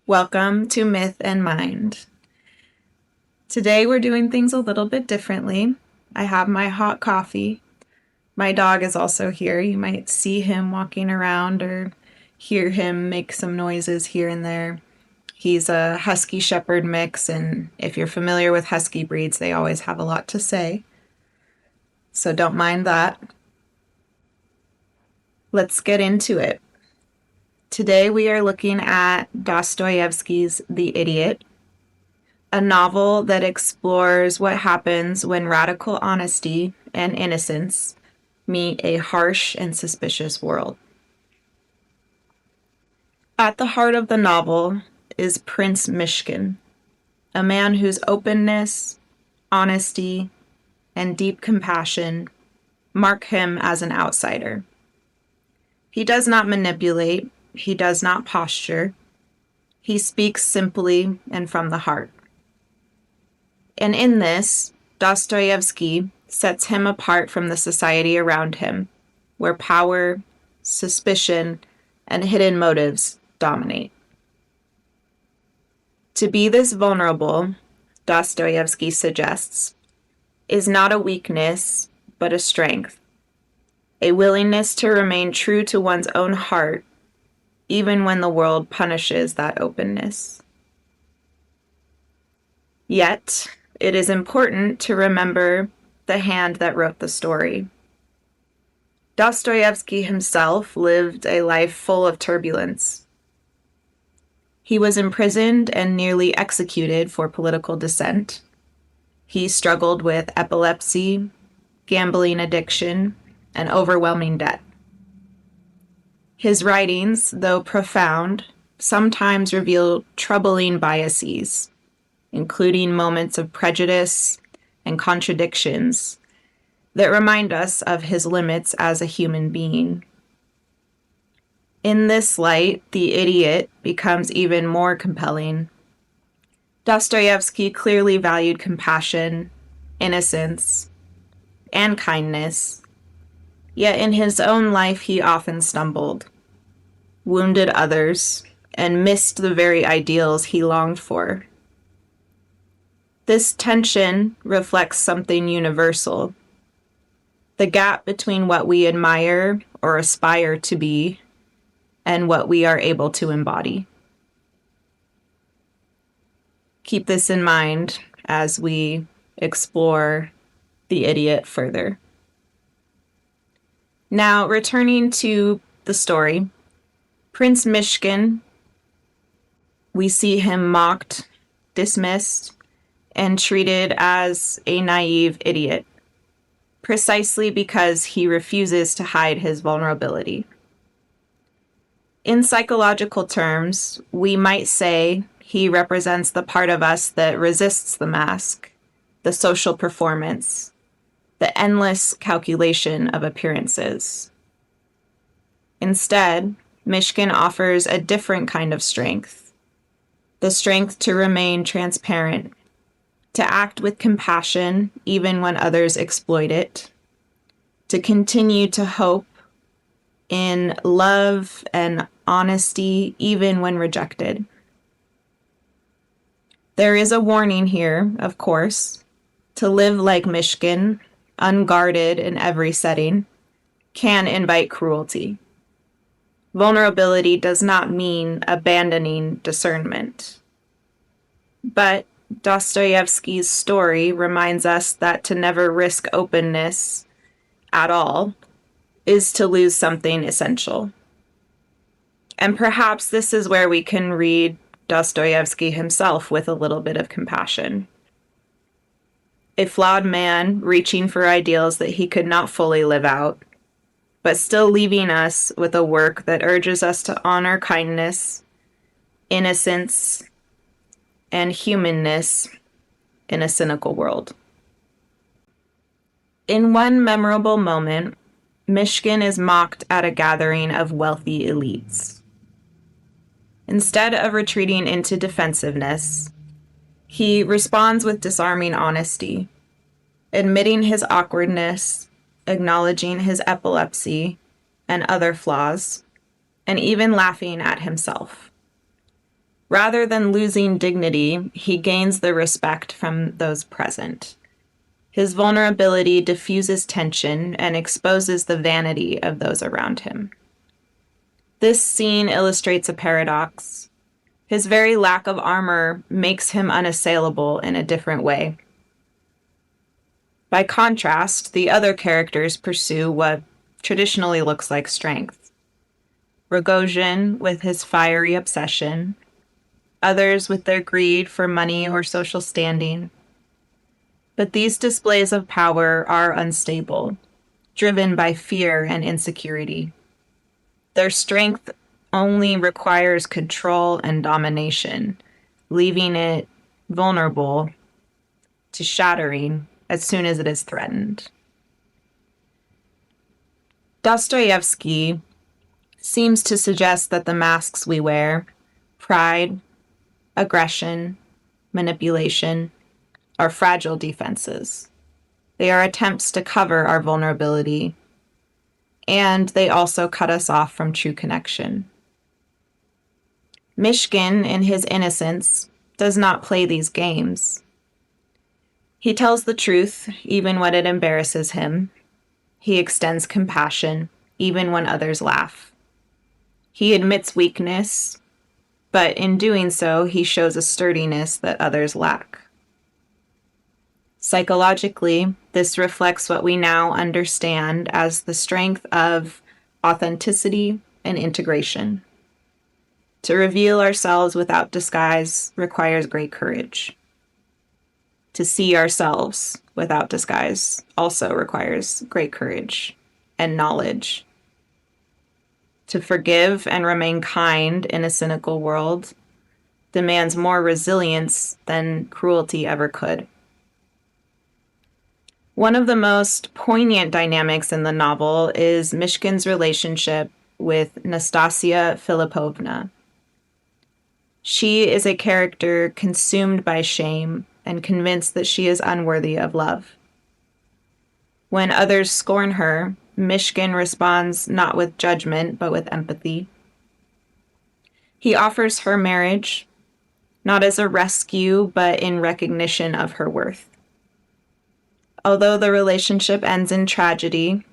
Welcome to Myth and Mind. Today we're doing things a little bit differently. I have my hot coffee. My dog is also here. You might see him walking around or hear him make some noises here and there. He's a Husky Shepherd mix, and if you're familiar with Husky breeds, they always have a lot to say. So don't mind that. Let's get into it. Today we are looking at Dostoevsky's The Idiot, a novel that explores what happens when radical honesty and innocence meet a harsh and suspicious world. At the heart of the novel is Prince Mishkin, a man whose openness, honesty, and deep compassion mark him as an outsider. He does not manipulate. He does not posture. He speaks simply and from the heart. And in this, Dostoevsky sets him apart from the society around him, where power, suspicion, and hidden motives dominate. To be this vulnerable, Dostoevsky suggests, is not a weakness, but a strength, a willingness to remain true to one's own heart even when the world punishes that openness. Yet, it is important to remember the hand that wrote the story. Dostoevsky himself lived a life full of turbulence. He was imprisoned and nearly executed for political dissent. He struggled with epilepsy, gambling addiction, and overwhelming debt. His writings, though profound, sometimes reveal troubling biases, including moments of prejudice and contradictions that remind us of his limits as a human being. In this light, The Idiot becomes even more compelling. Dostoevsky clearly valued compassion, innocence, and kindness. Yet in his own life, he often stumbled, wounded others, and missed the very ideals he longed for. This tension reflects something universal: the gap between what we admire or aspire to be and what we are able to embody. Keep this in mind as we explore The Idiot further. Now, returning to the story, Prince Mishkin, we see him mocked, dismissed, and treated as a naive idiot, precisely because he refuses to hide his vulnerability. In psychological terms, we might say he represents the part of us that resists the mask, the social performance, the endless calculation of appearances. Instead, Mishkin offers a different kind of strength, the strength to remain transparent, to act with compassion even when others exploit it, to continue to hope in love and honesty even when rejected. There is a warning here, of course. To live like Mishkin, unguarded in every setting, can invite cruelty. Vulnerability does not mean abandoning discernment. But Dostoevsky's story reminds us that to never risk openness at all is to lose something essential. And perhaps this is where we can read Dostoevsky himself with a little bit of compassion. A flawed man reaching for ideals that he could not fully live out, but still leaving us with a work that urges us to honor kindness, innocence, and humanness in a cynical world. In one memorable moment, Mishkin is mocked at a gathering of wealthy elites. Instead of retreating into defensiveness, he responds with disarming honesty, admitting his awkwardness, acknowledging his epilepsy and other flaws, and even laughing at himself. Rather than losing dignity, he gains the respect from those present. His vulnerability diffuses tension and exposes the vanity of those around him. This scene illustrates a paradox. His very lack of armor makes him unassailable in a different way. By contrast, the other characters pursue what traditionally looks like strength. Rogozhin with his fiery obsession, others with their greed for money or social standing. But these displays of power are unstable, driven by fear and insecurity. Their strength only requires control and domination, leaving it vulnerable to shattering as soon as it is threatened. Dostoevsky seems to suggest that the masks we wear, pride, aggression, manipulation, are fragile defenses. They are attempts to cover our vulnerability, and they also cut us off from true connection. Mishkin, in his Innocence, does not play these games. He tells the truth, even when it embarrasses him. He extends compassion, even when others laugh. He admits weakness, but in doing so, he shows a sturdiness that others lack. Psychologically, this reflects what we now understand as the strength of authenticity and integration. To reveal ourselves without disguise requires great courage. To see ourselves without disguise also requires great courage and knowledge. To forgive and remain kind in a cynical world demands more resilience than cruelty ever could. One of the most poignant dynamics in the novel is Mishkin's relationship with Nastasia Filipovna. She is a character consumed by shame and convinced that she is unworthy of love. When others scorn her, Mishkin responds not with judgment, but with empathy. He offers her marriage, not as a rescue, but in recognition of her worth. Although the relationship ends in tragedy,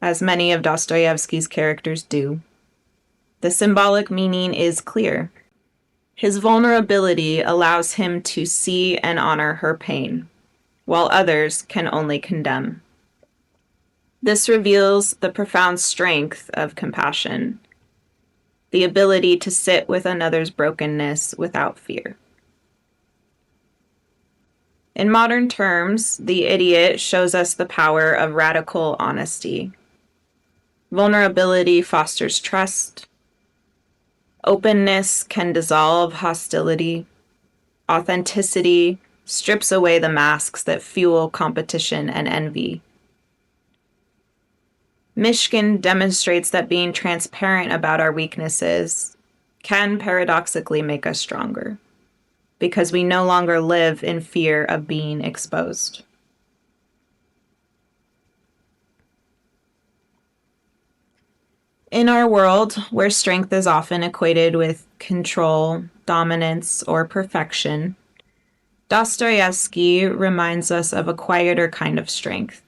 as many of Dostoevsky's characters do, the symbolic meaning is clear. His vulnerability allows him to see and honor her pain, while others can only condemn. This reveals the profound strength of compassion, the ability to sit with another's brokenness without fear. In modern terms, The Idiot shows us the power of radical honesty. Vulnerability fosters trust. Openness can dissolve hostility. Authenticity strips away the masks that fuel competition and envy. Mishkin demonstrates that being transparent about our weaknesses can paradoxically make us stronger, because we no longer live in fear of being exposed. In our world, where strength is often equated with control, dominance, or perfection, Dostoevsky reminds us of a quieter kind of strength,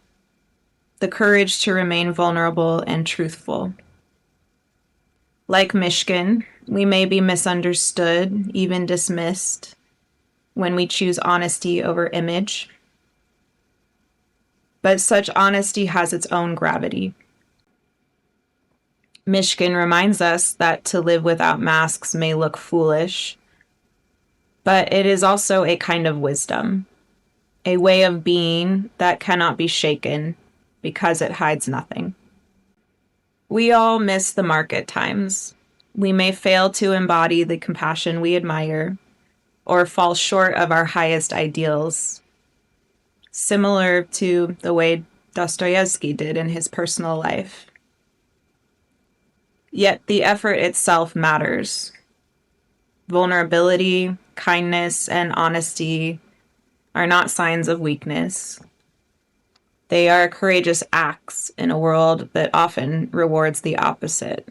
the courage to remain vulnerable and truthful. Like Mishkin, we may be misunderstood, even dismissed, when we choose honesty over image. But such honesty has its own gravity. Mishkin reminds us that to live without masks may look foolish, but it is also a kind of wisdom, a way of being that cannot be shaken because it hides nothing. We all miss the mark at times. We may fail to embody the compassion we admire, or fall short of our highest ideals, similar to the way Dostoevsky did in his personal life. Yet the effort itself matters. Vulnerability, kindness, and honesty are not signs of weakness. They are courageous acts in a world that often rewards the opposite.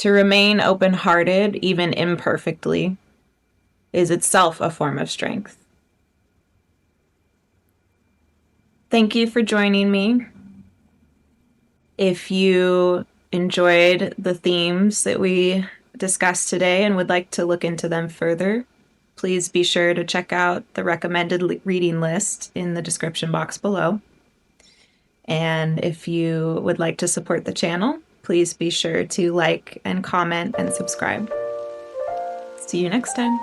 To remain open-hearted, even imperfectly, is itself a form of strength. Thank you for joining me. If you enjoyed the themes that we discussed today and would like to look into them further, please be sure to check out the recommended reading list in the description box below. And if you would like to support the channel, please be sure to like and comment and subscribe. See you next time.